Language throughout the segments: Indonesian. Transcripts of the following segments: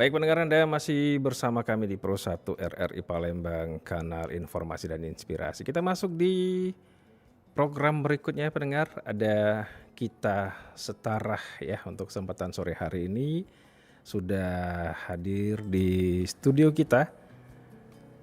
Baik pendengar, Anda masih bersama kami di Pro 1 RRI Palembang, kanal informasi dan inspirasi. Kita masuk di program berikutnya pendengar, ada kita setara ya untuk kesempatan sore hari ini. Sudah hadir di studio kita,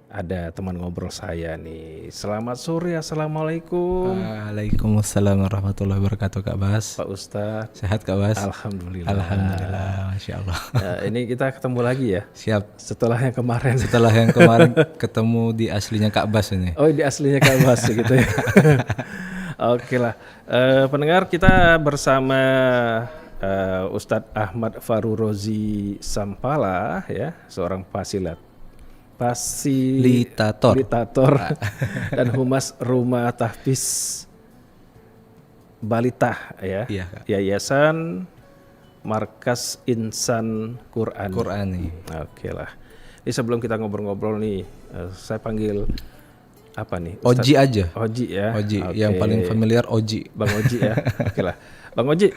ada teman ngobrol saya nih. Selamat sore, Assalamualaikum. Waalaikumsalam warahmatullahi wabarakatuh Kak Bas. Pak Ustadz. Sehat Kak Bas? Alhamdulillah. Alhamdulillah, Masya Allah. Ini kita ketemu lagi ya, Siap. setelah yang kemarin. Setelah yang kemarin ketemu di aslinya Kak Bas ini. Oh, di aslinya Kak Bas gitu ya. Oke lah, pendengar, kita bersama Ustadz Ahmad Farurozi Sampala ya, seorang fasilitator dan humas Rumah Tahfiz Balita ya, Iya, Kak. Yayasan Markas Insan Quran. Qurani. Oke lah. Ini sebelum kita ngobrol-ngobrol nih, saya panggil apa nih? Oji aja. Oji ya. Oji, Oke. yang paling familiar Oji. Bang Oji ya. Oke lah. Bang Oji,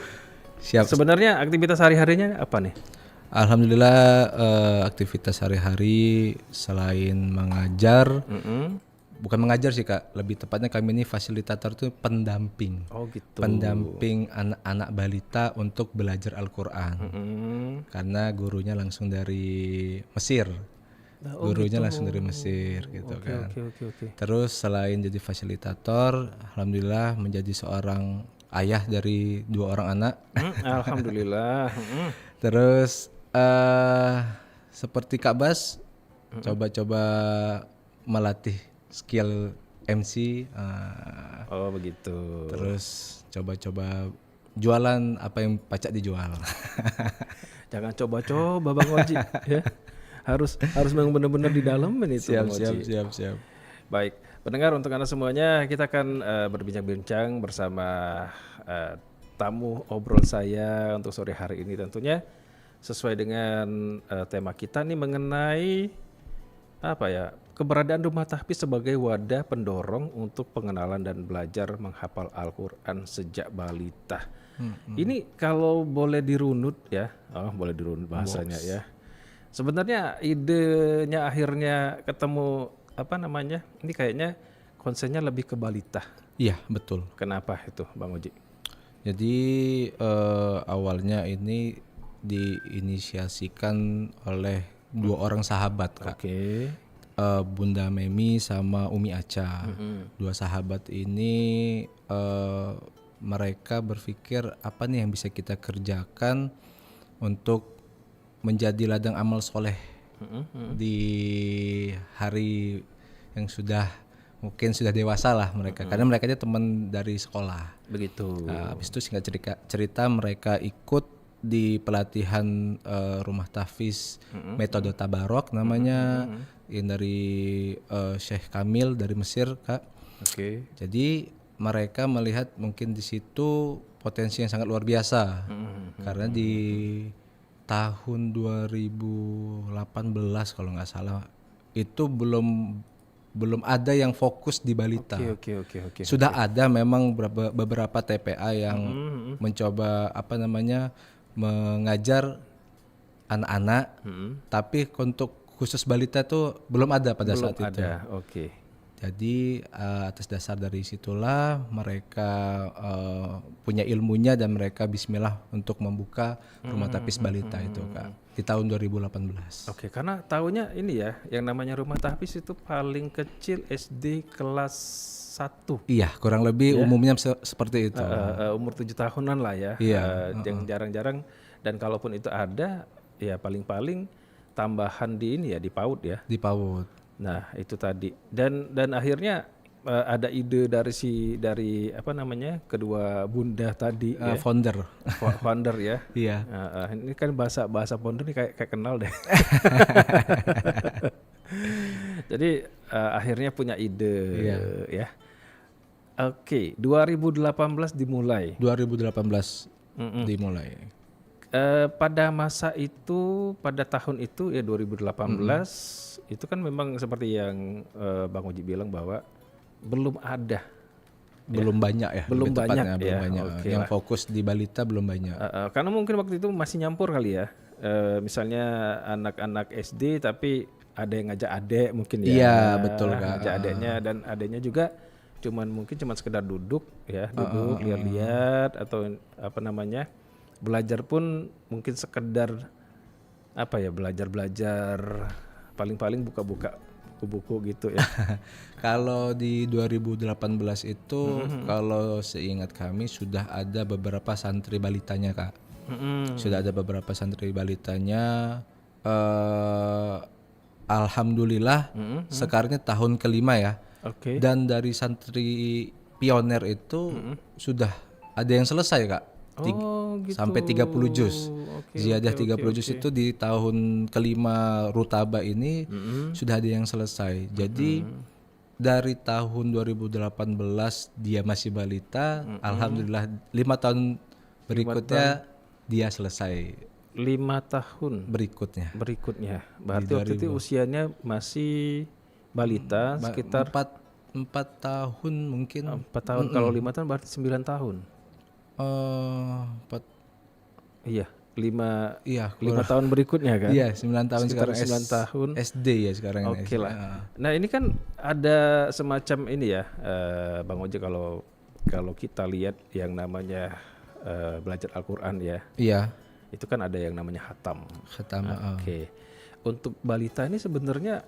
Siap. sebenarnya aktivitas sehari-harinya apa nih? Alhamdulillah aktivitas sehari-hari selain mengajar, bukan mengajar sih Kak, lebih tepatnya kami ini fasilitator tuh pendamping. Oh gitu. Pendamping anak-anak balita untuk belajar Al-Quran. Karena gurunya langsung dari Mesir. Gurunya langsung dari Mesir gitu kan. Oke. Terus selain jadi fasilitator, alhamdulillah menjadi seorang ayah dari 2 orang anak. Alhamdulillah. Terus seperti Kak Bas, coba-coba melatih skill MC. Oh begitu. Terus coba-coba jualan apa yang pacak dijual. Jangan coba-coba Bang Oji ya. Harus memang benar-benar di dalam itu Bang Oji. Siap. Baik, pendengar, untuk Anda semuanya kita akan berbincang-bincang bersama tamu obrol saya untuk sore hari ini, tentunya sesuai dengan tema kita nih mengenai apa ya, keberadaan Rumah Tahfiz sebagai wadah pendorong untuk pengenalan dan belajar menghafal Al-Quran sejak balita. Ini kalau boleh dirunut ya, boleh dirunut bahasanya ya. Sebenarnya idenya akhirnya ketemu apa namanya? Ini kayaknya konsennya lebih ke balita. Iya betul. Kenapa itu Bang Oji? Jadi awalnya ini diinisiasikan oleh 2 orang sahabat Kak. Oke. Bunda Memi sama Umi Aca. 2 sahabat ini mereka berpikir apa nih yang bisa kita kerjakan untuk menjadi ladang amal soleh di hari yang mungkin sudah dewasa lah mereka, karena mereka aja teman dari sekolah. Begitu. Habis itu singkat cerita mereka ikut di pelatihan Rumah Tahfiz metode Tabarok namanya, yang dari Syekh Kamil dari Mesir Kak. Oke. Jadi mereka melihat mungkin di situ potensi yang sangat luar biasa, karena di tahun 2018 kalau nggak salah itu belum ada yang fokus di balita. Oke. Sudah ada memang beberapa TPA yang mencoba mengajar anak-anak, tapi untuk khusus balita tuh belum ada pada saat itu. Oke. Jadi atas dasar dari situlah mereka punya ilmunya dan mereka bismillah untuk membuka Rumah Tahfiz Balita itu Kak di tahun 2018. Oke, karena tahunya ini ya, yang namanya Rumah Tahfiz itu paling kecil SD kelas 1. Iya, kurang lebih umumnya seperti itu. Umur 7 tahunan lah ya. Iya. Yang jarang-jarang, dan kalaupun itu ada ya paling-paling tambahan di ini ya, di PAUD ya. Di PAUD. Nah itu tadi, dan akhirnya ada ide dari apa namanya, kedua bunda tadi ya, Founder. founder ya. Iya. Ini kan bahasa founder ini kayak kenal deh. Jadi akhirnya punya ide ya. Oke, 2018 dimulai. 2018 dimulai. Pada masa itu, pada tahun itu ya 2018 itu kan memang seperti yang Bang Oji bilang bahwa belum ada, belum banyak ya, belum lebih tepatnya, banyak belum ya. banyak. Oke Yang lah. fokus di balita belum banyak. Karena mungkin waktu itu masih nyampur kali ya, misalnya anak-anak SD tapi ada yang ngajak adek mungkin ya. Iya, betul, Kak. Ngajak adeknya dan adeknya juga mungkin sekedar duduk ya, duduk lihat-lihat atau apa namanya? Belajar pun mungkin sekedar apa ya, belajar paling-paling buka-buka buku-buku gitu ya. Kalau di 2018 itu kalau seingat kami sudah ada beberapa santri balitanya, Kak. Sudah ada beberapa santri balitanya. Alhamdulillah sekarang ini tahun kelima ya. Oke. Dan dari santri pioner itu sudah ada yang selesai, Kak. Oh gitu. Sampai 30 juz. Oke, Ziyadah oke, 30 juz itu di tahun kelima Rutaba ini sudah ada yang selesai. Jadi dari tahun 2018 dia masih balita, alhamdulillah 5 tahun berikutnya dia selesai 5 tahun berikutnya. Berarti waktu itu usianya masih balita sekitar 4 tahun mungkin. 4 tahun. Kalau 5 tahun berarti 9 tahun. Iya, 5 Iya, 5 tahun berikutnya kan? Iya, 9 tahun Sekitar sekarang 9 tahun. SD ya sekarang ini. Oke lah. Nah, ini kan ada semacam ini ya, Bang Oje, kalau kita lihat yang namanya belajar Al-Qur'an ya. Iya, Itu kan ada yang namanya khatam. khatam. Oke. Untuk balita ini sebenarnya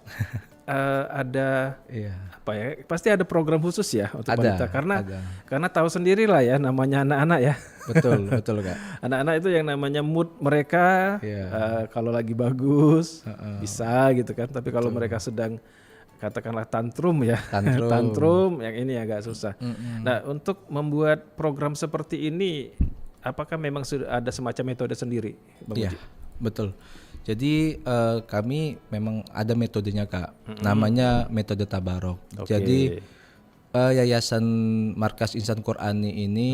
ada Iya. apa ya? Pasti ada program khusus ya untuk balita ada. karena tahu sendiri lah ya namanya anak-anak ya. Betul, betul, Kak. Anak-anak itu yang namanya mood mereka kalau lagi bagus bisa gitu kan. Tapi kalau mereka sedang katakanlah tantrum ya, tantrum yang ini agak susah. Nah, untuk membuat program seperti ini, apakah memang sudah ada semacam metode sendiri, Bang Iya, Uji? betul. Jadi kami memang ada metodenya, Kak. Namanya metode tabarok. Jadi Yayasan Markas Insan Qur'ani ini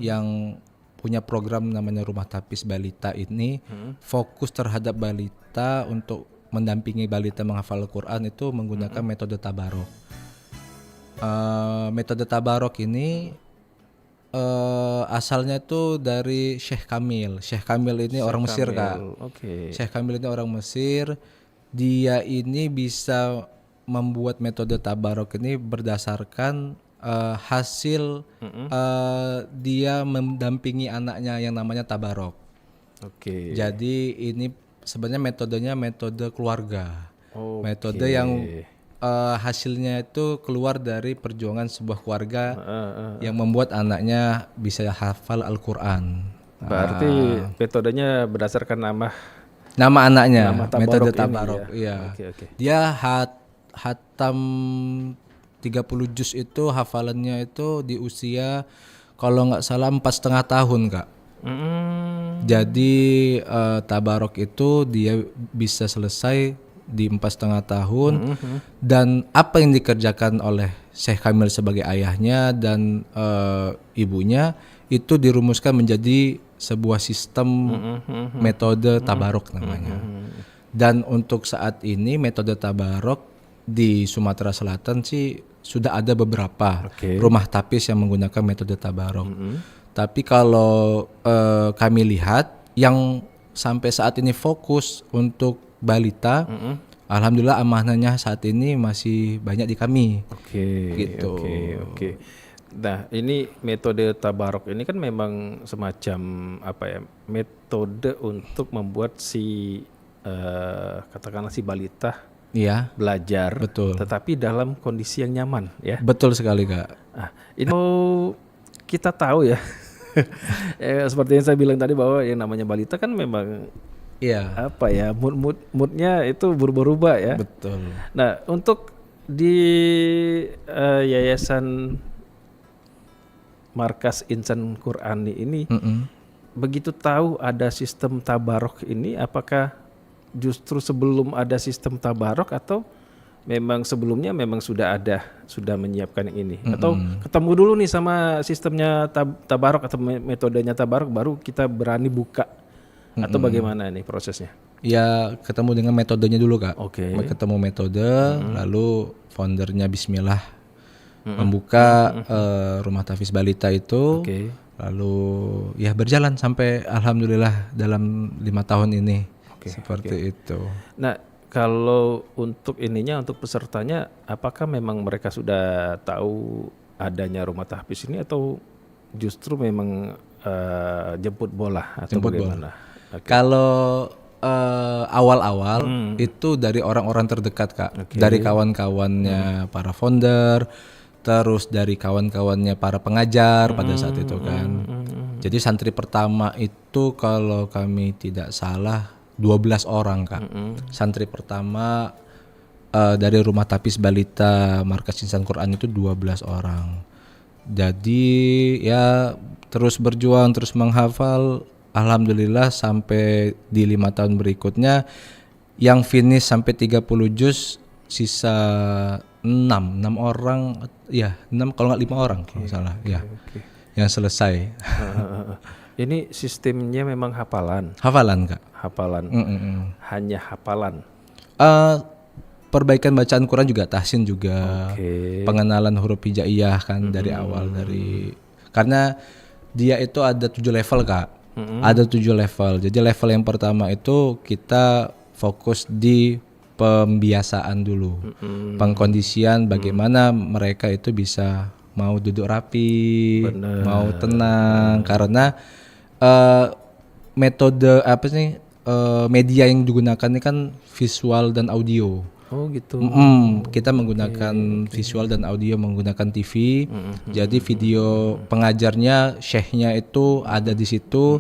yang punya program namanya Rumah Tapis Balita ini fokus terhadap balita untuk mendampingi balita menghafal Al-Quran itu menggunakan metode tabarok. Metode tabarok ini asalnya itu dari Syekh Kamil. Syekh Kamil ini orang Mesir, Kak. Syekh Kamil ini orang Mesir. Dia ini bisa membuat metode tabarok ini berdasarkan hasil dia mendampingi anaknya yang namanya tabarok. Jadi ini sebenarnya metodenya metode keluarga. Metode yang hasilnya itu keluar dari perjuangan sebuah keluarga yang membuat anaknya bisa hafal Al-Quran. Berarti metodenya berdasarkan nama anaknya, tabarok metode ini tabarok. ya? Iya. Dia hatam 30 juz itu hafalannya itu di usia kalau nggak salah 4,5 tahun, Kak. Jadi tabarok itu dia bisa selesai di 4,5 tahun. Dan apa yang dikerjakan oleh Syekh Kamil sebagai ayahnya dan ibunya itu dirumuskan menjadi sebuah sistem metode tabarok namanya. Dan untuk saat ini metode tabarok di Sumatera Selatan sih sudah ada beberapa rumah tapis yang menggunakan metode tabarok. Tapi kalau kami lihat yang sampai saat ini fokus untuk balita, alhamdulillah amanahnya saat ini masih banyak di kami. Gitu. Nah, ini metode tabarok ini kan memang semacam apa ya? Metode untuk membuat si katakanlah si balita belajar, betul. Tetapi dalam kondisi yang nyaman, ya. Betul sekali, Kak. Nah, ini kita tahu ya. Seperti yang saya bilang tadi bahwa yang namanya balita kan memang apa ya, moodnya itu berubah-ubah ya. Betul. Nah, untuk di Yayasan Markas Insan Qur'ani ini begitu tahu ada sistem tabarok ini, apakah justru sebelum ada sistem tabarok atau memang sebelumnya memang sudah menyiapkan yang ini, atau ketemu dulu nih sama sistemnya tabarok atau metodenya tabarok baru kita berani buka, atau bagaimana nih prosesnya? Ya, ketemu dengan metodenya dulu, Kak. Ketemu metode, lalu foundernya Bismillah membuka rumah tahfiz balita itu, lalu ya berjalan sampai alhamdulillah dalam 5 tahun ini. Seperti itu. Nah, kalau untuk ininya, untuk pesertanya, apakah memang mereka sudah tahu adanya rumah tahfiz ini atau justru memang jemput bola atau Jemput bola. bagaimana? Kalau awal-awal itu dari orang-orang terdekat Kak, dari kawan-kawannya para founder, terus dari kawan-kawannya para pengajar pada saat itu kan. Jadi santri pertama itu kalau kami tidak salah 12 orang Kak. Santri pertama dari Rumah Tapis Balita Markas Insan Quran itu 12 orang. Jadi ya terus berjuang, terus menghafal. Alhamdulillah sampai di 5 tahun berikutnya yang finish sampai 30 juz sisa 6 orang ya 6 kalau nggak 5 orang kalau salah ya yang selesai. Ini sistemnya memang hafalan. Hafalan Kak. Hafalan. Hanya hafalan. Perbaikan bacaan Quran juga, tahsin juga, Oke. pengenalan huruf hijaiyah kan dari awal, dari karena dia itu ada 7 level Kak. Ada 7 level. Jadi level yang pertama itu kita fokus di pembiasaan dulu, pengkondisian bagaimana mereka itu bisa mau duduk rapi, mau tenang, karena metode apa sih media yang digunakan ini kan visual dan audio. Oh gitu. Kita menggunakan visual dan audio menggunakan TV. Jadi video pengajarnya, syekhnya itu ada di situ.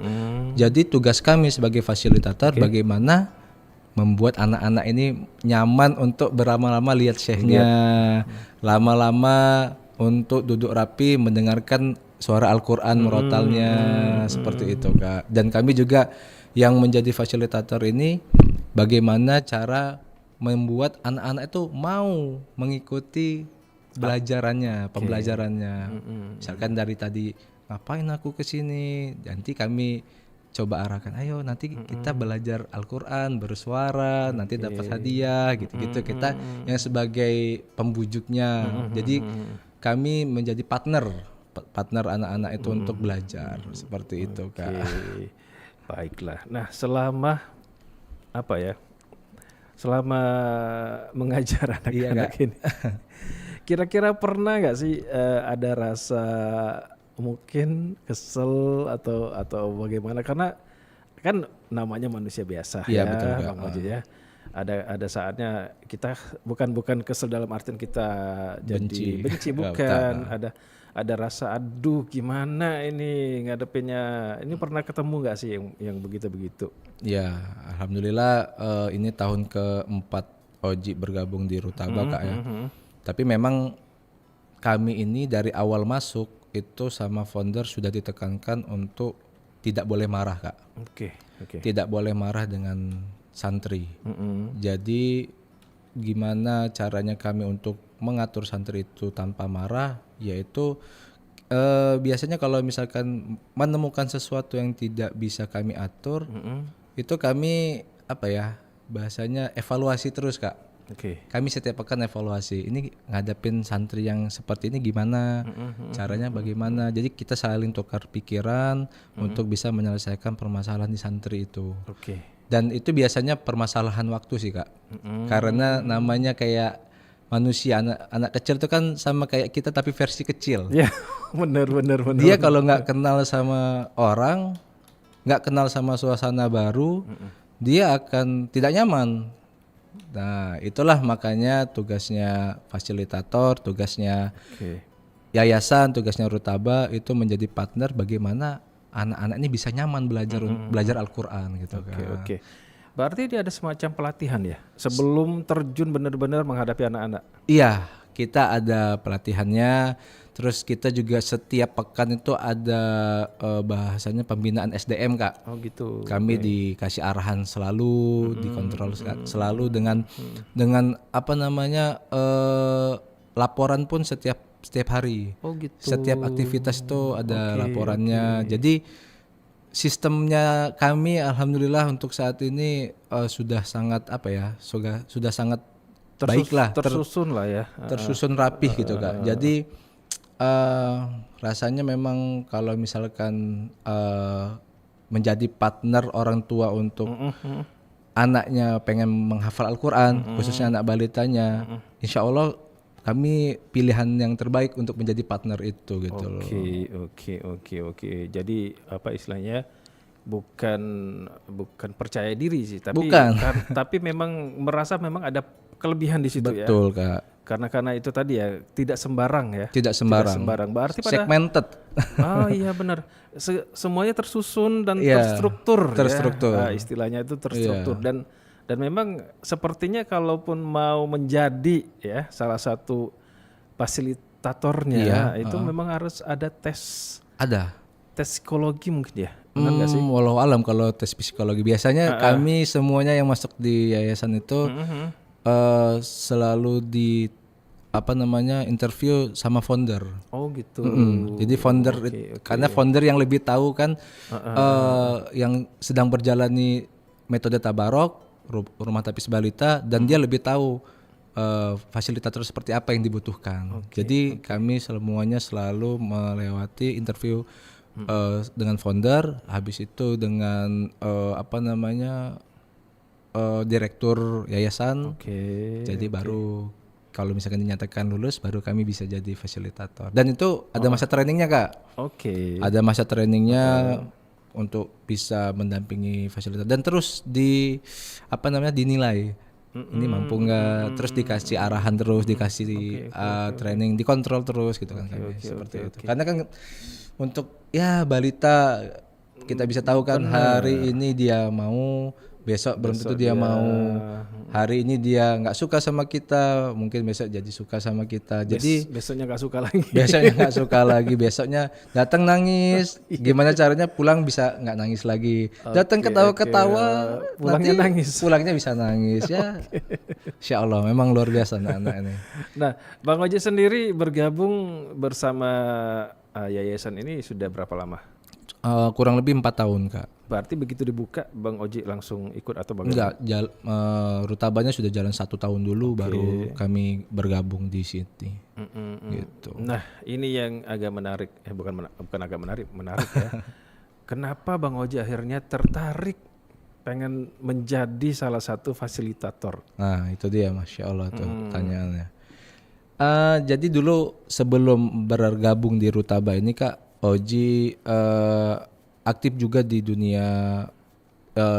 Jadi tugas kami sebagai fasilitator bagaimana membuat anak-anak ini nyaman untuk berlama-lama lihat syekhnya, lama-lama untuk duduk rapi mendengarkan suara Al-Quran murotalnya, seperti itu Kak. Dan kami juga yang menjadi fasilitator ini bagaimana cara membuat anak-anak itu mau mengikuti pembelajarannya. Misalkan dari tadi ngapain aku ke sini, nanti kami coba arahkan, ayo nanti kita belajar Al-Quran bersuara, nanti dapat hadiah gitu-gitu. Kita yang sebagai pembujuknya. Jadi kami menjadi partner anak-anak itu untuk belajar, seperti itu Kak. Baiklah. Nah, selama mengajar anak-anak ini, kira-kira pernah nggak sih ada rasa mungkin kesel atau bagaimana? Karena kan namanya manusia biasa Betul, Bang Majid ya. Ada saatnya kita bukan kesel dalam artian kita jadi benci bukan. Ada rasa aduh gimana ini ngadepinnya. Ini pernah ketemu nggak sih yang begitu-begitu? Ya, alhamdulillah ini tahun keempat Oji bergabung di Rutaba Kak ya. Tapi memang kami ini dari awal masuk itu sama founder sudah ditekankan untuk tidak boleh marah Kak. Oke. Tidak boleh marah dengan santri. Jadi gimana caranya kami untuk mengatur santri itu tanpa marah, yaitu biasanya kalau misalkan menemukan sesuatu yang tidak bisa kami atur, itu kami bahasanya evaluasi terus Kak. Kami setiap pekan evaluasi, ini ngadepin santri yang seperti ini gimana, caranya bagaimana. Jadi kita saling tukar pikiran untuk bisa menyelesaikan permasalahan di santri itu. Dan itu biasanya permasalahan waktu sih Kak. Karena namanya kayak manusia, anak kecil itu kan sama kayak kita tapi versi kecil. Ya, benar. Dia kalau nggak kenal sama orang, nggak kenal sama suasana baru, dia akan tidak nyaman. Nah, itulah makanya tugasnya fasilitator, tugasnya yayasan, tugasnya Rutaba itu menjadi partner bagaimana anak-anak ini bisa nyaman belajar Al-Quran gitu kan. Berarti dia ada semacam pelatihan ya sebelum terjun benar-benar menghadapi anak-anak. Iya, kita ada pelatihannya. Terus kita juga setiap pekan itu ada bahasanya pembinaan SDM Kak. Oh gitu. Kami dikasih arahan selalu, dikontrol selalu dengan laporan pun setiap hari. Oh gitu. Setiap aktivitas itu ada laporannya. Jadi sistemnya kami alhamdulillah untuk saat ini sudah sangat sudah sangat baiklah, tersusun lah ya. Tersusun rapih gitu Kak. Jadi rasanya memang kalau misalkan menjadi partner orang tua untuk anaknya pengen menghafal Al-Quran, khususnya anak balitanya, insya Allah kami pilihan yang terbaik untuk menjadi partner itu gitu loh. Oke. Jadi apa istilahnya bukan percaya diri sih, tapi Bukan. tapi memang merasa memang ada kelebihan di situ ya. Betul Kak, Karena itu tadi ya tidak sembarang ya. tidak sembarang. Berarti pada Segmented. iya benar. Semuanya tersusun dan Iya, terstruktur. terstruktur. Ya. Istilahnya itu terstruktur dan memang sepertinya kalaupun mau menjadi ya salah satu fasilitatornya itu memang harus ada tes Ada. psikologi mungkin ya. Benar nggak sih? Walau alam kalau tes psikologi biasanya kami semuanya yang masuk di yayasan itu selalu di interview sama founder. Oh gitu. Jadi founder karena founder yang lebih tahu kan yang sedang berjalani metode tabarok rumah tapis balita dan dia lebih tahu fasilitator seperti apa yang dibutuhkan. Jadi kami semuanya selalu melewati interview dengan founder, habis itu dengan direktur yayasan. Jadi baru kalau misalkan dinyatakan lulus baru kami bisa jadi fasilitator. Dan itu ada masa trainingnya Kak. Ada masa trainingnya untuk bisa mendampingi fasilitator dan terus dinilai. Ini mampu nggak, terus dikasih arahan terus, dikasih training, dikontrol terus gitu kan kami seperti itu. Karena kan untuk ya balita kita bisa tahu kan hari ini dia mau, besok belum tentu dia mau. Hari ini dia nggak suka sama kita, mungkin besok jadi suka sama kita. Jadi besoknya nggak suka lagi. Besoknya nggak suka lagi, besoknya datang nangis. Gimana caranya pulang bisa nggak nangis lagi? Datang ketawa-ketawa, pulangnya nangis. Pulangnya bisa nangis ya. Insya Allah, memang luar biasa anak-anak ini. Nah, Bang Oji sendiri bergabung bersama yayasan ini sudah berapa lama? Kurang lebih 4 tahun Kak. Berarti begitu dibuka Bang Oji langsung ikut atau bagaimana? Enggak, rutabanya sudah jalan 1 tahun dulu baru kami bergabung di sini. Gitu. Nah, ini yang agak menarik, bukan agak menarik ya. Kenapa Bang Oji akhirnya tertarik pengen menjadi salah satu fasilitator? Nah, itu dia, Masya Allah tuh pertanyaannya. Jadi dulu sebelum bergabung di Rutaba ini Kak, Oji aktif juga di dunia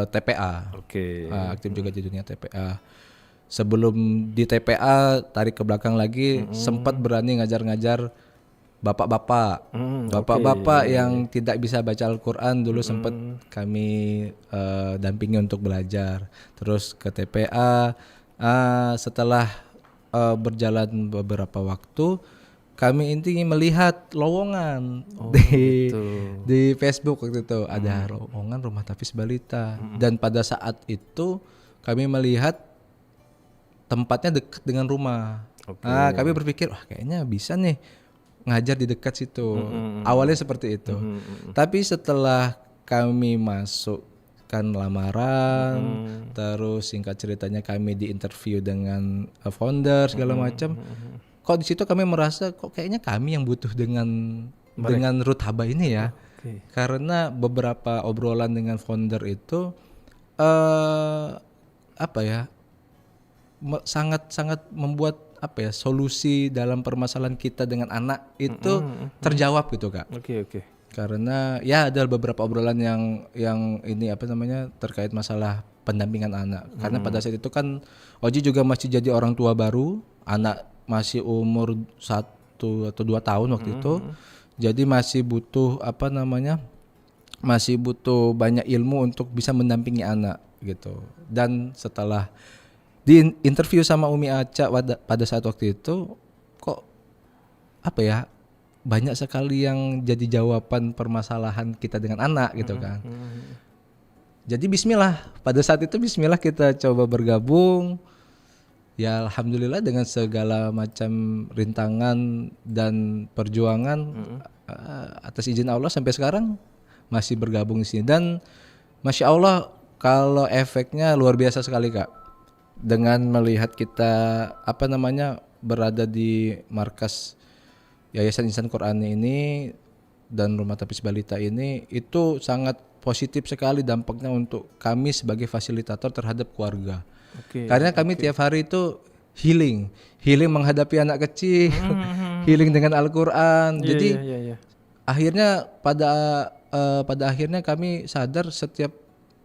TPA. Aktif juga di dunia TPA. Sebelum di TPA tarik ke belakang lagi sempat berani ngajar-ngajar bapak-bapak. Bapak-bapak yang tidak bisa baca Al-Qur'an dulu sempat kami dampingi untuk belajar. Terus ke TPA setelah berjalan beberapa waktu kami intinya melihat lowongan di Facebook waktu itu ada lowongan rumah tapis balita dan pada saat itu kami melihat tempatnya dekat dengan rumah. Kami berpikir wah kayaknya bisa nih ngajar di dekat situ. Awalnya seperti itu. Tapi setelah kami masukkan lamaran, terus singkat ceritanya kami diinterview dengan founder segala macam. Kok di situ kami merasa kok kayaknya kami yang butuh dengan Rutaba ini ya. Karena beberapa obrolan dengan founder itu sangat membuat solusi dalam permasalahan kita dengan anak itu terjawab gitu Kak. Karena ya ada beberapa obrolan yang ini terkait masalah pendampingan anak. Karena pada saat itu kan Oji juga masih jadi orang tua baru, anak masih umur 1 atau 2 tahun waktu itu. Jadi masih butuh masih butuh banyak ilmu untuk bisa mendampingi anak gitu. Dan setelah di interview sama Umi Aca pada saat waktu itu kok banyak sekali yang jadi jawaban permasalahan kita dengan anak gitu kan. Jadi bismillah, pada saat itu bismillah kita coba bergabung. Ya alhamdulillah dengan segala macam rintangan dan perjuangan atas izin Allah sampai sekarang masih bergabung di sini dan Masya Allah kalau efeknya luar biasa sekali Kak. Dengan melihat kita berada di markas Yayasan Insan Qur'an ini dan Rumah Tapis Balita ini itu sangat positif sekali dampaknya untuk kami sebagai fasilitator terhadap keluarga. Oke. Karena kami tiap hari itu healing menghadapi anak kecil, healing dengan Al-Quran. Iya, Jadi iya, iya. akhirnya pada akhirnya kami sadar setiap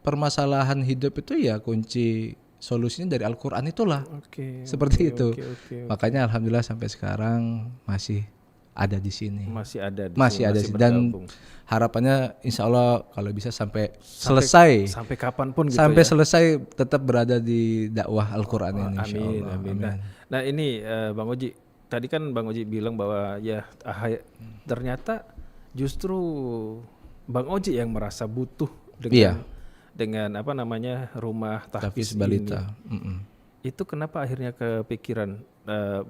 permasalahan hidup itu ya kunci solusinya dari Al-Quran itulah. Oke. Seperti itu. Oke. Makanya alhamdulillah sampai sekarang masih ada di sini. Masih ada di Masih sini, ada masih dan bergabung. harapannya insya Allah kalau bisa sampai selesai Sampai kapanpun gitu sampai ya. selesai tetap berada di dakwah Al-Quran ini insya Amin, Allah. amin. Nah ini Bang Oji, tadi kan Bang Oji bilang bahwa ya ternyata justru Bang Oji yang merasa butuh Iya. dengan apa namanya rumah tahfiz Tahfiz balita. ini. Itu kenapa akhirnya kepikiran?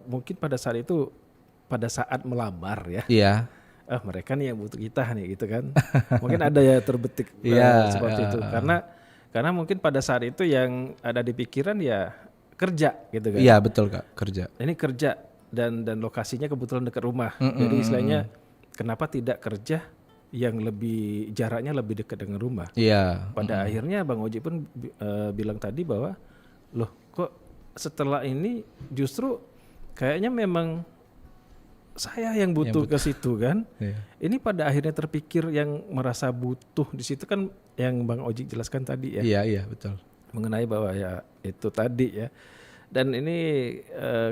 Mungkin pada saat itu, pada saat melamar ya. Iya. Mereka nih yang butuh kita nih gitu kan. Mungkin ada ya terbetik Iya, seperti itu. Karena mungkin pada saat itu yang ada di pikiran ya kerja gitu kan. Iya betul Kak, kerja. Ini kerja dan lokasinya kebetulan dekat rumah. Jadi istilahnya kenapa tidak kerja yang lebih jaraknya lebih dekat dengan rumah. Iya. Pada akhirnya Bang Oji pun bilang tadi bahwa loh kok setelah ini justru kayaknya memang saya yang butuh ke situ kan. Iya. Ini pada akhirnya terpikir yang merasa butuh di situ kan yang Bang Oji jelaskan tadi ya. Iya betul. Mengenai bahwa ya itu tadi ya. Dan ini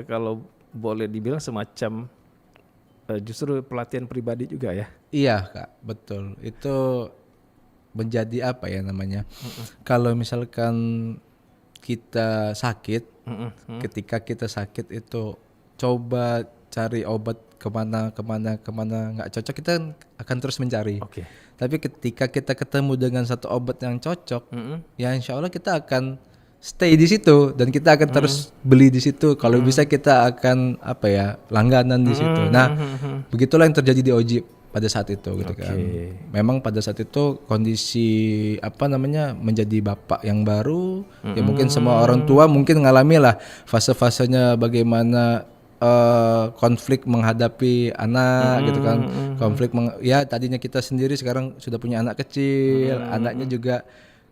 kalau boleh dibilang semacam justru pelatihan pribadi juga ya. Iya Kak, betul. Itu menjadi apa ya namanya? Kalau misalkan kita sakit, ketika kita sakit itu coba cari obat kemana nggak cocok, kita akan terus mencari. Oke. Tapi ketika kita ketemu dengan satu obat yang cocok, ya insya Allah kita akan stay di situ dan kita akan terus beli di situ. Kalau bisa kita akan apa ya langganan di situ. Nah, begitulah yang terjadi di Oji pada saat itu gitu kan. Memang pada saat itu kondisi apa namanya menjadi bapak yang baru, ya mungkin semua orang tua mungkin ngalami lah fase-fasenya bagaimana konflik menghadapi anak gitu kan. Konflik ya tadinya kita sendiri sekarang sudah punya anak kecil, anaknya juga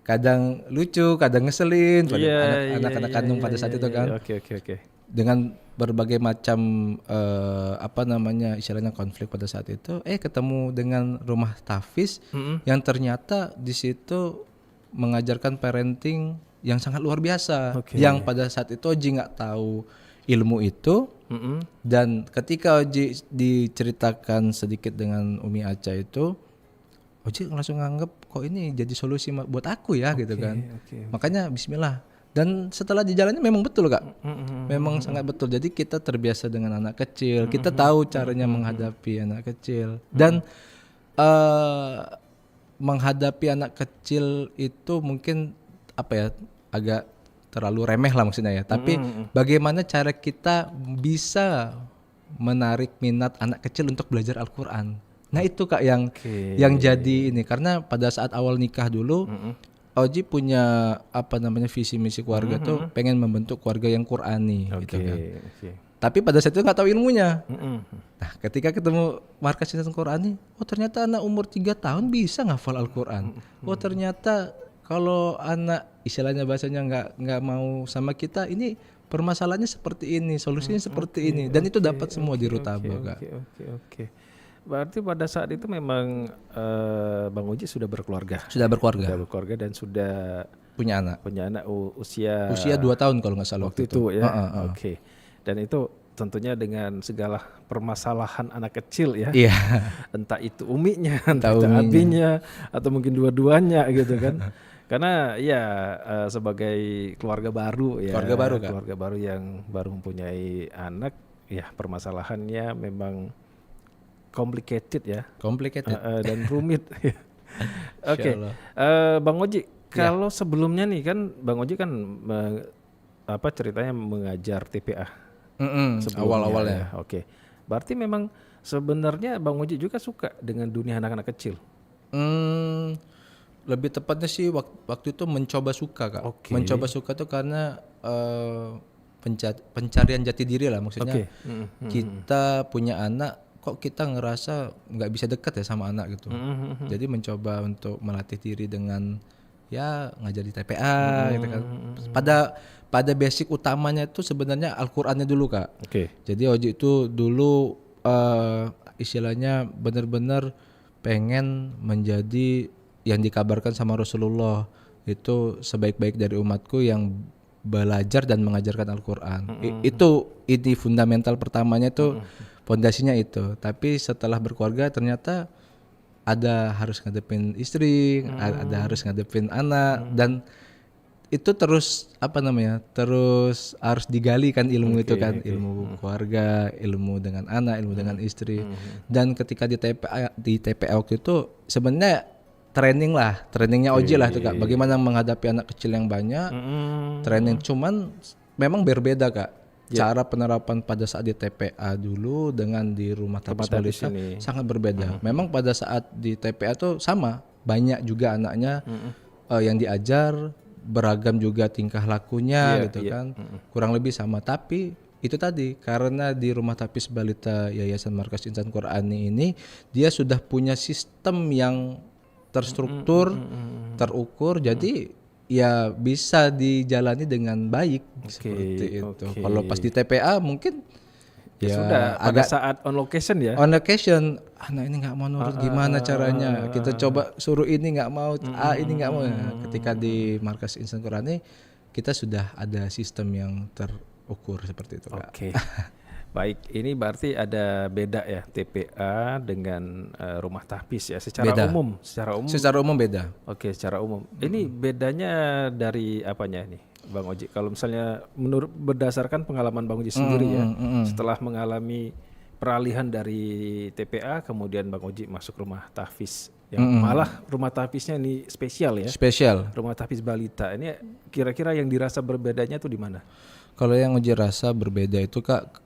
kadang lucu, kadang ngeselin pada anak-anak kandung pada saat itu kan. Oke. Dengan berbagai macam apa namanya istilahnya konflik pada saat itu, ketemu dengan rumah tahfiz yang ternyata di situ mengajarkan parenting yang sangat luar biasa. Yang pada saat itu Oji nggak tahu ilmu itu. Dan ketika Oji diceritakan sedikit dengan Umi Aca itu, Oji langsung nganggep kok ini jadi solusi buat aku ya gitu kan. Makanya bismillah. Dan setelah dijalani memang betul Kak. Memang sangat betul. Jadi kita terbiasa dengan anak kecil, kita tahu caranya menghadapi anak kecil. Dan menghadapi anak kecil itu mungkin apa ya agak terlalu remeh lah maksudnya ya. Tapi bagaimana cara kita bisa menarik minat anak kecil untuk belajar Al-Quran. Nah itu Kak yang jadi ini. Karena pada saat awal nikah dulu Oji punya apa namanya visi misi keluarga tuh pengen membentuk keluarga yang Qurani gitu kan. Tapi pada saat itu nggak tahu ilmunya. Nah ketika ketemu markas Sinatan Qurani, oh ternyata anak umur 3 tahun bisa ngafal Al-Quran. Oh ternyata kalau anak istilahnya bahasanya nggak mau sama kita, ini permasalahannya seperti ini, solusinya seperti ini, dan itu dapat semua di Rutaba Kak. Oke. Berarti pada saat itu memang Bang Oji sudah berkeluarga. Sudah berkeluarga dan sudah punya anak usia 2 tahun kalau nggak salah waktu itu ya. Oke. Dan itu tentunya dengan segala permasalahan anak kecil ya. Iya. Entah itu uminya, entah itu abinya, atau mungkin dua-duanya gitu kan. Karena ya sebagai keluarga baru ya. Keluarga baru yang baru mempunyai anak, ya permasalahannya memang complicated ya. Dan rumit. Oke. Bang Oji, kalau sebelumnya nih kan Bang Oji kan ceritanya mengajar TPA. Awal-awalnya. Ya. Oke. Berarti memang sebenarnya Bang Oji juga suka dengan dunia anak-anak kecil. Lebih tepatnya sih waktu itu mencoba suka Kak. Mencoba suka tuh karena pencarian jati diri lah maksudnya. Kita punya anak kok kita ngerasa nggak bisa dekat ya sama anak gitu. Jadi mencoba untuk melatih diri dengan ya ngajar di TPA gitu kan. Pada basic utamanya itu sebenarnya Al-Qur'annya dulu, Kak. Oke. Jadi Oji itu dulu istilahnya benar-benar pengen menjadi yang dikabarkan sama Rasulullah itu sebaik-baik dari umatku yang belajar dan mengajarkan Al-Qur'an. Itu ini fundamental pertamanya tuh, fondasinya itu. Tapi setelah berkeluarga ternyata ada harus ngadepin istri, ada harus ngadepin anak, dan itu terus terus harus digali kan ilmu itu kan, ilmu keluarga, ilmu dengan anak, ilmu dengan istri. Dan ketika di TPA waktu itu sebenarnya trainingnya Oji lah tuh Kak, bagaimana menghadapi anak kecil yang banyak. Training cuman memang berbeda Kak. Cara penerapan pada saat di TPA dulu dengan di rumah tapis balita sangat berbeda. Memang pada saat di TPA tuh sama, banyak juga anaknya yang diajar, beragam juga tingkah lakunya gitu kan. Kurang lebih sama, tapi itu tadi karena di rumah tapis balita Yayasan Markas Insan Qur'ani ini dia sudah punya sistem yang terstruktur, terukur, jadi ya bisa dijalani dengan baik seperti itu. Kalau pas di TPA mungkin ya sudah pada agak saat on location ya. On location, anak ini nggak mau nurut, gimana caranya? Kita coba suruh ini nggak mau, ini nggak mau. Nah, ketika di Markas Insan Qur'ani kita sudah ada sistem yang terukur seperti itu, Kak. Oke. Baik, ini berarti ada beda ya TPA dengan rumah tahfiz ya secara Beda. umum. Secara umum beda. Oke, secara umum. Ini bedanya dari apanya nih, Bang Oji? Kalau misalnya menurut berdasarkan pengalaman Bang Oji sendiri ya, setelah mengalami peralihan dari TPA kemudian Bang Oji masuk rumah tahfiz yang malah rumah tahfiznya ini spesial ya. Spesial. Rumah tahfiz balita. Ini kira-kira yang dirasa berbedanya tuh di mana? Kalau yang Oji rasa berbeda itu Kak,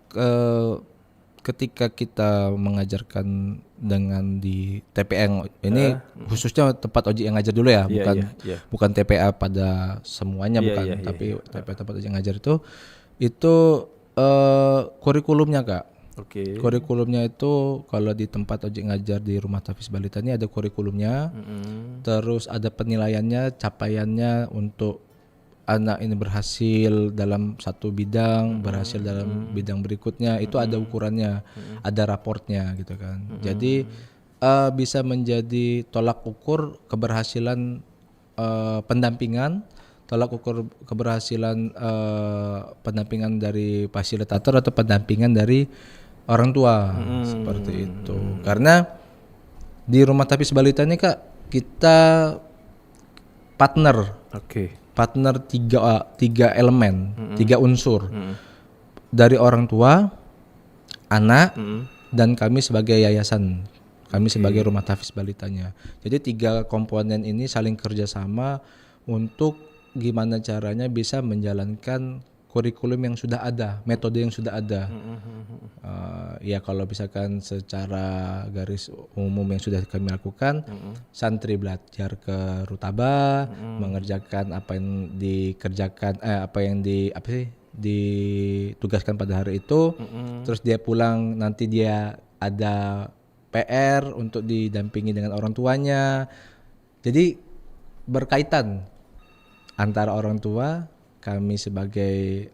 ketika kita mengajarkan dengan di TPA ini khususnya tempat Oji yang ngajar dulu ya, bukan TPA pada semuanya, tapi TPA tempat Oji ngajar itu kurikulumnya Kak. Kurikulumnya itu kalau di tempat Oji ngajar di rumah tahfiz balita ini ada kurikulumnya, terus ada penilaiannya, capaiannya untuk anak ini berhasil dalam satu bidang, berhasil dalam bidang berikutnya, itu ada ukurannya, ada raportnya gitu kan. Jadi bisa menjadi tolak ukur keberhasilan pendampingan, tolak ukur keberhasilan pendampingan dari fasilitator atau pendampingan dari orang tua, seperti itu. Karena di rumah tahfiz balita ini Kak, kita partner tiga elemen, tiga unsur, dari orang tua, anak, dan kami sebagai yayasan, kami sebagai rumah tahfiz balitanya. Jadi tiga komponen ini saling kerjasama untuk gimana caranya bisa menjalankan kurikulum yang sudah ada, metode yang sudah ada. Ya kalau misalkan secara garis umum yang sudah kami lakukan, santri belajar ke Rutaba, mengerjakan apa yang dikerjakan, ditugaskan pada hari itu, terus dia pulang nanti dia ada PR untuk didampingi dengan orang tuanya. Jadi berkaitan antara orang tua, kami sebagai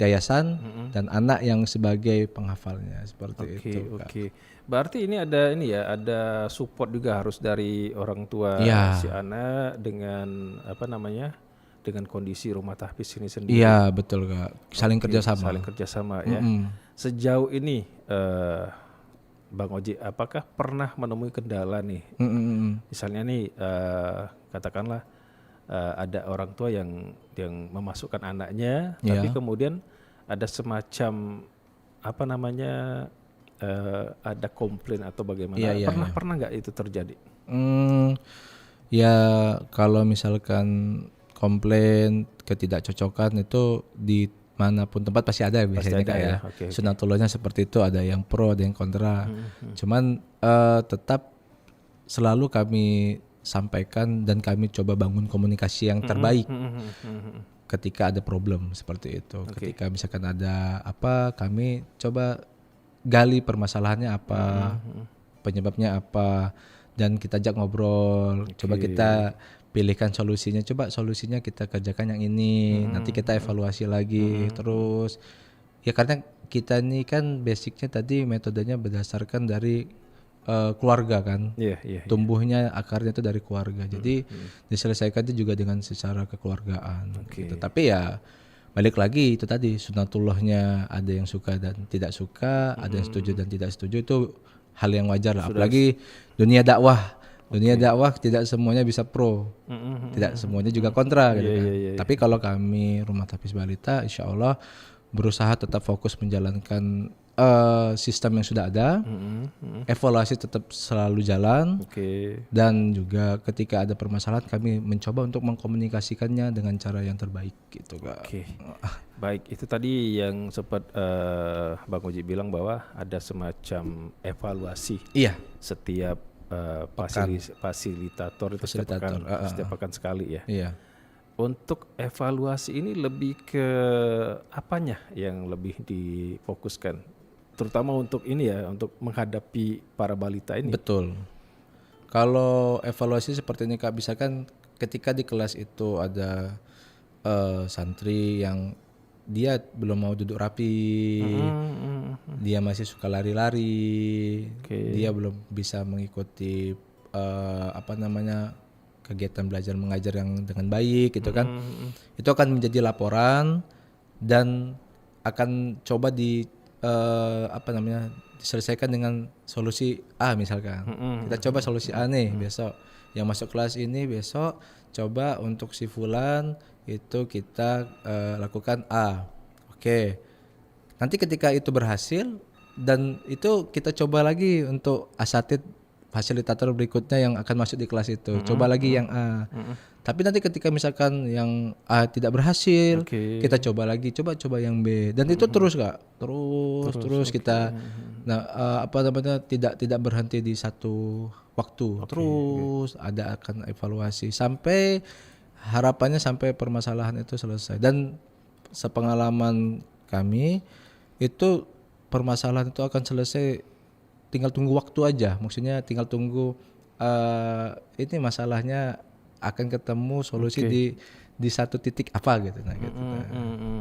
yayasan, dan anak yang sebagai penghafalnya, seperti itu. Oke. Berarti ini ada support juga harus dari orang tua si anak dengan dengan kondisi rumah tahfiz ini sendiri. Iya betul Kak, saling kerjasama ya. Sejauh ini Bang Oji, apakah pernah menemui kendala nih? Misalnya nih katakanlah ada orang tua yang memasukkan anaknya, tapi kemudian ada semacam ada komplain atau bagaimana? Pernah nggak itu terjadi? Ya kalau misalkan komplain ketidakcocokan itu di manapun tempat pasti ada biasanya Kak ya. Sunatullahnya seperti itu, ada yang pro, ada yang kontra. Cuman tetap selalu kami sampaikan dan kami coba bangun komunikasi yang terbaik ketika ada problem seperti itu. Ketika misalkan ada apa, kami coba gali permasalahannya apa, penyebabnya apa, dan kita ajak ngobrol. Coba kita pilihkan solusinya. Coba solusinya kita kerjakan yang ini. Nanti kita evaluasi lagi. Terus ya karena kita ini kan basicnya tadi metodenya berdasarkan dari keluarga kan. Iya, iya. Tumbuhnya akarnya itu dari keluarga. Jadi diselesaikan itu juga dengan secara kekeluargaan. Gitu. Tapi ya balik lagi itu tadi sunatullahnya, ada yang suka dan tidak suka, ada yang setuju dan tidak setuju, itu hal yang wajar lah. Apalagi dunia dakwah. Dunia dakwah tidak semuanya bisa pro, tidak semuanya juga kontra gitu kan. Tapi kalau kami Rumah Tapis Balita, insya Allah berusaha tetap fokus menjalankan sistem yang sudah ada, evaluasi tetap selalu jalan, dan juga ketika ada permasalahan kami mencoba untuk mengkomunikasikannya dengan cara yang terbaik gitu Kak. Baik, itu tadi yang sempat Bang Uji bilang bahwa ada semacam evaluasi setiap fasilitator itu setiap pekan sekali ya. Iya. Untuk evaluasi ini lebih ke apanya yang lebih difokuskan, terutama untuk ini ya, untuk menghadapi para balita ini. Betul. Kalau evaluasi seperti ini Kak, misalkan ketika di kelas itu ada santri yang dia belum mau duduk rapi, dia masih suka lari-lari, dia belum bisa mengikuti kegiatan belajar mengajar yang dengan baik gitu kan. Itu akan menjadi laporan dan akan coba diselesaikan dengan solusi A misalkan. Kita coba solusi A nih besok. Yang masuk kelas ini besok coba untuk si fulan itu kita lakukan A. Oke. Nanti ketika itu berhasil dan itu kita coba lagi untuk asatid fasilitator berikutnya yang akan masuk di kelas itu. Coba lagi yang A. Tapi nanti ketika misalkan yang A tidak berhasil, kita coba lagi, coba yang B. Dan itu terus Kak. Terus kita tidak berhenti di satu waktu. Terus akan evaluasi sampai harapannya sampai permasalahan itu selesai. Dan sepengalaman kami itu permasalahan itu akan selesai tinggal tunggu waktu aja. Maksudnya tinggal tunggu ini masalahnya akan ketemu solusi di satu titik apa gitu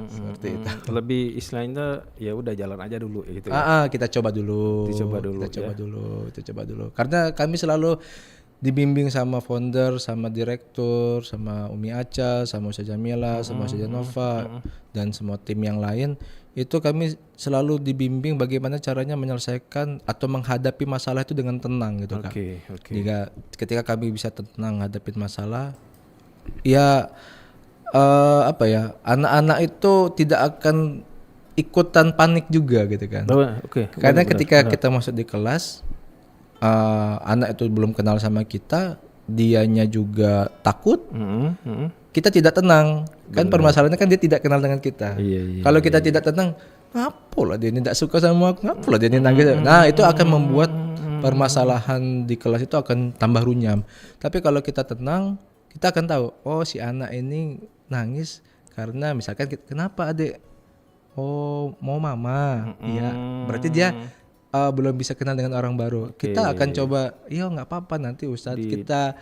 seperti itu. Lebih istilahnya ya udah jalan aja dulu gitu ya. Kita coba dulu. Karena kami selalu dibimbing sama founder, sama direktur, sama Umi Acha, sama Ustaz Jamila, sama Ustaz Nova dan semua tim yang lain. Itu kami selalu dibimbing bagaimana caranya menyelesaikan atau menghadapi masalah itu dengan tenang gitu Kak. Ketika kami bisa tenang hadapin masalah, ya anak-anak itu tidak akan ikutan panik juga gitu kan. Karena ketika kita masuk di kelas, anak itu belum kenal sama kita, dianya juga takut, kita tidak tenang. Kan permasalahannya kan dia tidak kenal dengan kita. Kalau kita tidak tenang, ngapalah dia ini tidak suka sama aku, ngapalah dia ini nangis. Nah itu akan membuat permasalahan di kelas itu akan tambah runyam. Tapi kalau kita tenang, kita akan tahu, oh si anak ini nangis karena misalkan kenapa adik? Oh mau mama, iya berarti dia belum bisa kenal dengan orang baru. Kita akan coba, nggak apa-apa nanti Ustadz kita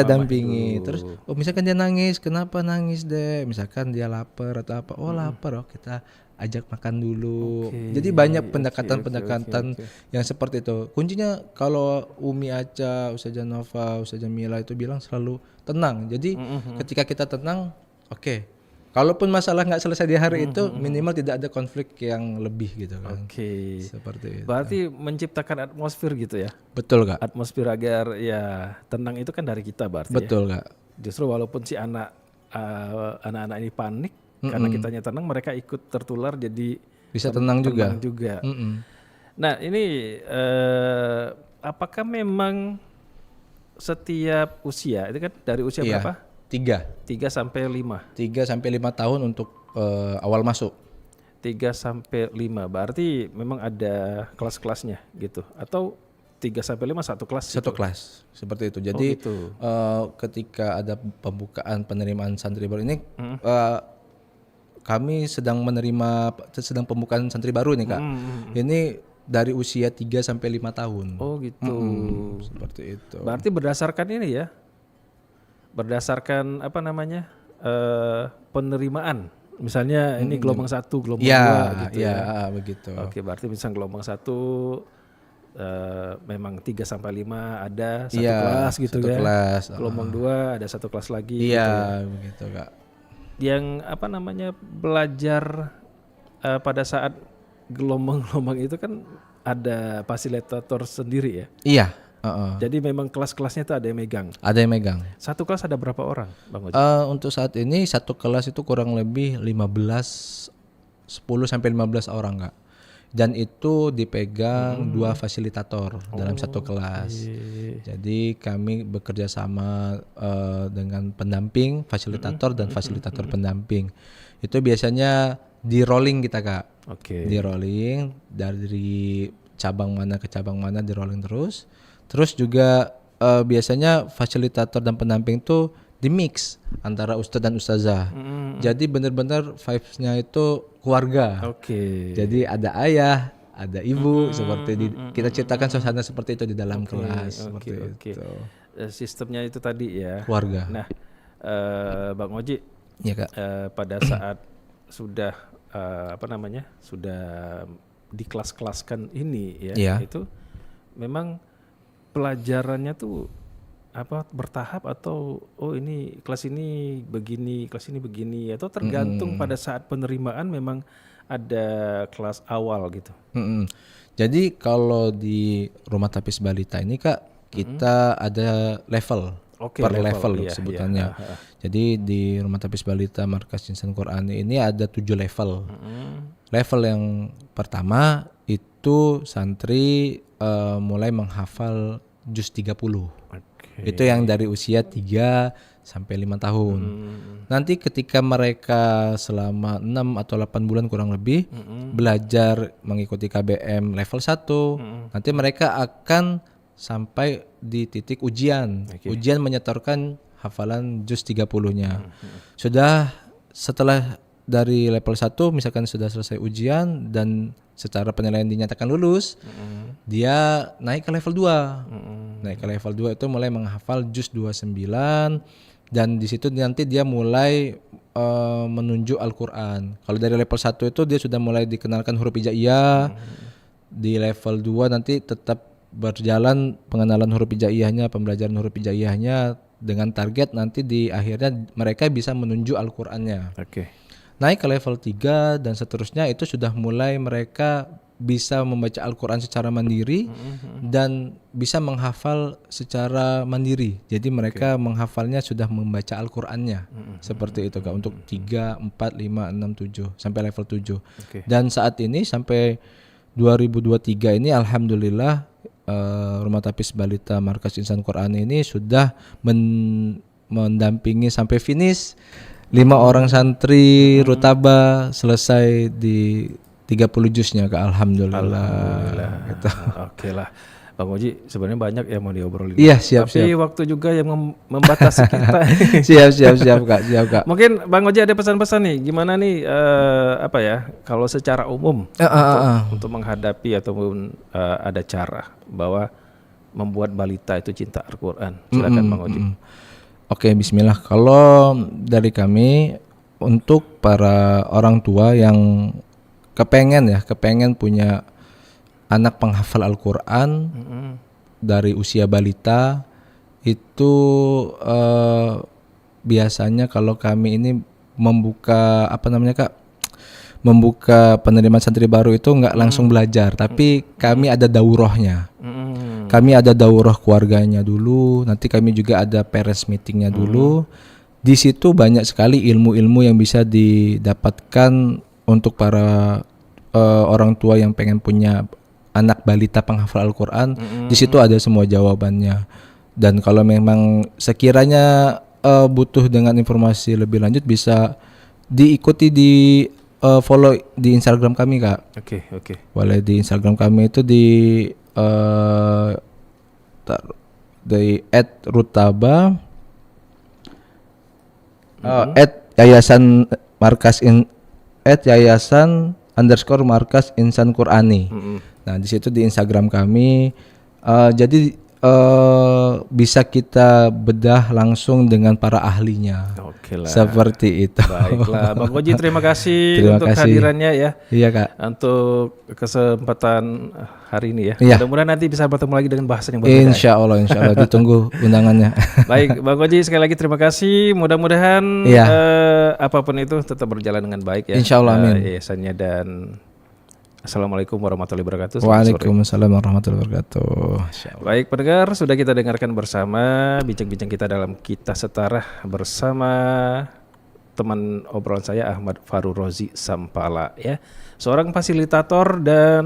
dampingi. Terus, misalkan dia nangis, kenapa nangis deh? Misalkan dia lapar atau apa? Oh lapar, kita ajak makan dulu. Jadi banyak pendekatan-pendekatan yang seperti itu. Kuncinya kalau Umi Acha, Ustazah Nova, Ustazah Jamila itu bilang selalu tenang. Jadi ketika kita tenang, kalaupun masalah nggak selesai di hari itu, minimal tidak ada konflik yang lebih gitu kan. Seperti itu. Berarti menciptakan atmosfer gitu ya? Betul Kak. Atmosfer agar ya tenang itu kan dari kita berarti. Betul Kak. Justru walaupun si anak-anak ini panik, karena kitanya tenang, mereka ikut tertular jadi bisa tenang juga. Nah ini apakah memang setiap usia, itu kan dari usia berapa? 3 sampai 5. 3 sampai 5 tahun untuk awal masuk. 3 sampai 5. Berarti memang ada kelas-kelasnya gitu atau 3 sampai 5 satu kelas? Satu kelas. Seperti itu. Jadi ketika ada pembukaan penerimaan santri baru ini kami sedang pembukaan santri baru nih Kak. Ini dari usia 3 sampai 5 tahun. Oh gitu. Seperti itu. Berarti berdasarkan ini ya, berdasarkan apa namanya penerimaan. Misalnya ini gelombang 1, gelombang 2 gitu ya. Begitu. Oke, berarti misalnya gelombang 1 memang 3 sampai 5 ada satu kelas gitu satu ya. kelas. Gelombang 2 ada satu kelas lagi. Iya, begitu Kak. Yang apa namanya belajar pada saat gelombang-gelombang itu kan ada fasilitator sendiri ya. Iya. Jadi memang kelas-kelasnya itu ada yang megang. Ada yang megang. Satu kelas ada berapa orang, Bang Oji? Untuk saat ini satu kelas itu kurang lebih 10 sampai 15 orang Kak. Dan itu dipegang 2 fasilitator dalam satu kelas. Jadi kami bekerja sama dengan pendamping, fasilitator dan fasilitator pendamping. Itu biasanya di rolling kita Kak. Oke. Di rolling dari cabang mana ke cabang mana di rolling terus. Terus juga biasanya fasilitator dan pendamping tuh di mix antara ustadz dan ustazah. Jadi benar-benar vibes-nya itu keluarga. Oke. Jadi ada ayah, ada ibu, seperti kita ciptakan suasana seperti itu di dalam kelas. Seperti itu. Sistemnya itu tadi ya. Keluarga. Nah, Bang Oji, Ya Kak. pada saat sudah sudah dikelas-kelaskan ini ya, Iya. itu memang pelajarannya tuh apa bertahap atau ini kelas ini begini, kelas ini begini, atau tergantung pada saat penerimaan memang ada kelas awal gitu. Jadi kalau di rumah tapis balita ini Kak, kita ada level. Per level iya, sebutannya. Iya. Jadi di rumah tapis balita Markas Insan Quran ini ada 7 level. Level yang pertama itu santri mulai menghafal juz 30. Itu yang dari usia 3 sampai 5 tahun. Nanti ketika mereka selama 6 atau 8 bulan kurang lebih belajar mengikuti KBM level 1, nanti mereka akan sampai di titik ujian. Ujian menyetorkan hafalan juz 30-nya. Sudah setelah dari level 1 misalkan sudah selesai ujian dan secara penilaian dinyatakan lulus, dia naik ke level 2. Naik ke level 2 itu mulai menghafal juz 29 dan di situ nanti dia mulai menunjuk Al-Qur'an. Kalau dari level 1 itu dia sudah mulai dikenalkan huruf hijaiyah. Di level 2 nanti tetap berjalan pengenalan huruf hijaiyahnya, pembelajaran huruf hijaiyahnya dengan target nanti di akhirnya mereka bisa menunjuk Al-Qur'annya. Naik ke level 3 dan seterusnya itu sudah mulai mereka bisa membaca Al-Qur'an secara mandiri dan bisa menghafal secara mandiri. Jadi mereka menghafalnya sudah membaca Al-Qur'annya. Seperti itu Kak untuk 3, 4, 5, 6, 7 sampai level 7. Dan saat ini sampai 2023 ini alhamdulillah Rumah Tapis Balita Markas Insan Quran ini sudah mendampingi sampai finish 5 orang santri rutaba selesai di 30 juznya Kak, alhamdulillah. Gitu. Oke lah, Bang Oji sebenarnya banyak yang mau diobrolin. Iya siap. Tapi waktu juga yang membatasi kita. siap Kak. Mungkin Bang Oji ada pesan-pesan nih, gimana nih kalau secara umum untuk menghadapi ataupun ada cara bahwa membuat balita itu cinta Al-Qur'an. Silakan Bang Oji. Oke, bismillah. Kalau dari kami untuk para orang tua yang kepengen punya anak penghafal Al-Qur'an dari usia balita itu biasanya kalau kami ini membuka membuka penerimaan santri baru itu nggak langsung belajar, tapi kami ada daurahnya. Kami ada daurah keluarganya dulu, nanti kami juga ada parents meetingnya dulu. Di situ banyak sekali ilmu-ilmu yang bisa didapatkan untuk para orang tua yang pengen punya anak balita penghafal Al-Qur'an. Di situ ada semua jawabannya. Dan kalau memang sekiranya butuh dengan informasi lebih lanjut bisa diikuti di follow di Instagram kami Kak. Oke. Boleh di Instagram kami itu di @rutaba @yayasan Markas @yayasan_markas Insan Qur'ani. Nah di situ di Instagram kami, jadi bisa kita bedah langsung dengan para ahlinya. Oke lah. Seperti itu. Baiklah, Bang Koji terima kasih Terima untuk kasih. kehadirannya ya. Iya Kak. Untuk kesempatan hari ini ya. Iya. Mudah-mudahan nanti bisa bertemu lagi dengan bahasan yang berbeda. Insya Allah ditunggu undangannya. Baik, Bang Koji sekali lagi terima kasih. Mudah-mudahan Iya. apapun itu tetap berjalan dengan baik ya. Insya Allah, amin. Yayasannya dan Assalamualaikum warahmatullahi wabarakatuh. Waalaikumsalam warahmatullahi wabarakatuh. Baik pendengar, sudah kita dengarkan bersama bincang-bincang kita dalam Kita Setara bersama teman obrolan saya Ahmad Farurozi Sampala ya. Seorang fasilitator dan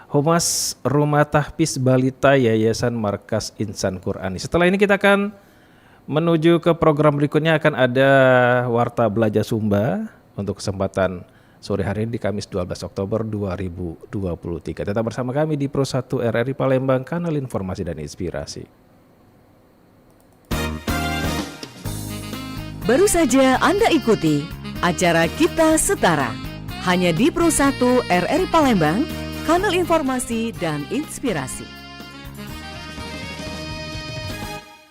Humas Rumah Tahfiz Balita Yayasan Markas Insan Qur'ani. Setelah ini kita akan menuju ke program berikutnya, akan ada Warta Belajar Sumba untuk kesempatan sore hari ini di Kamis 12 Oktober 2023. Tetap bersama kami di Pro 1 RRI Palembang, kanal informasi dan inspirasi. Baru saja Anda ikuti acara Kita Setara hanya di Pro 1 RRI Palembang, kanal informasi dan inspirasi.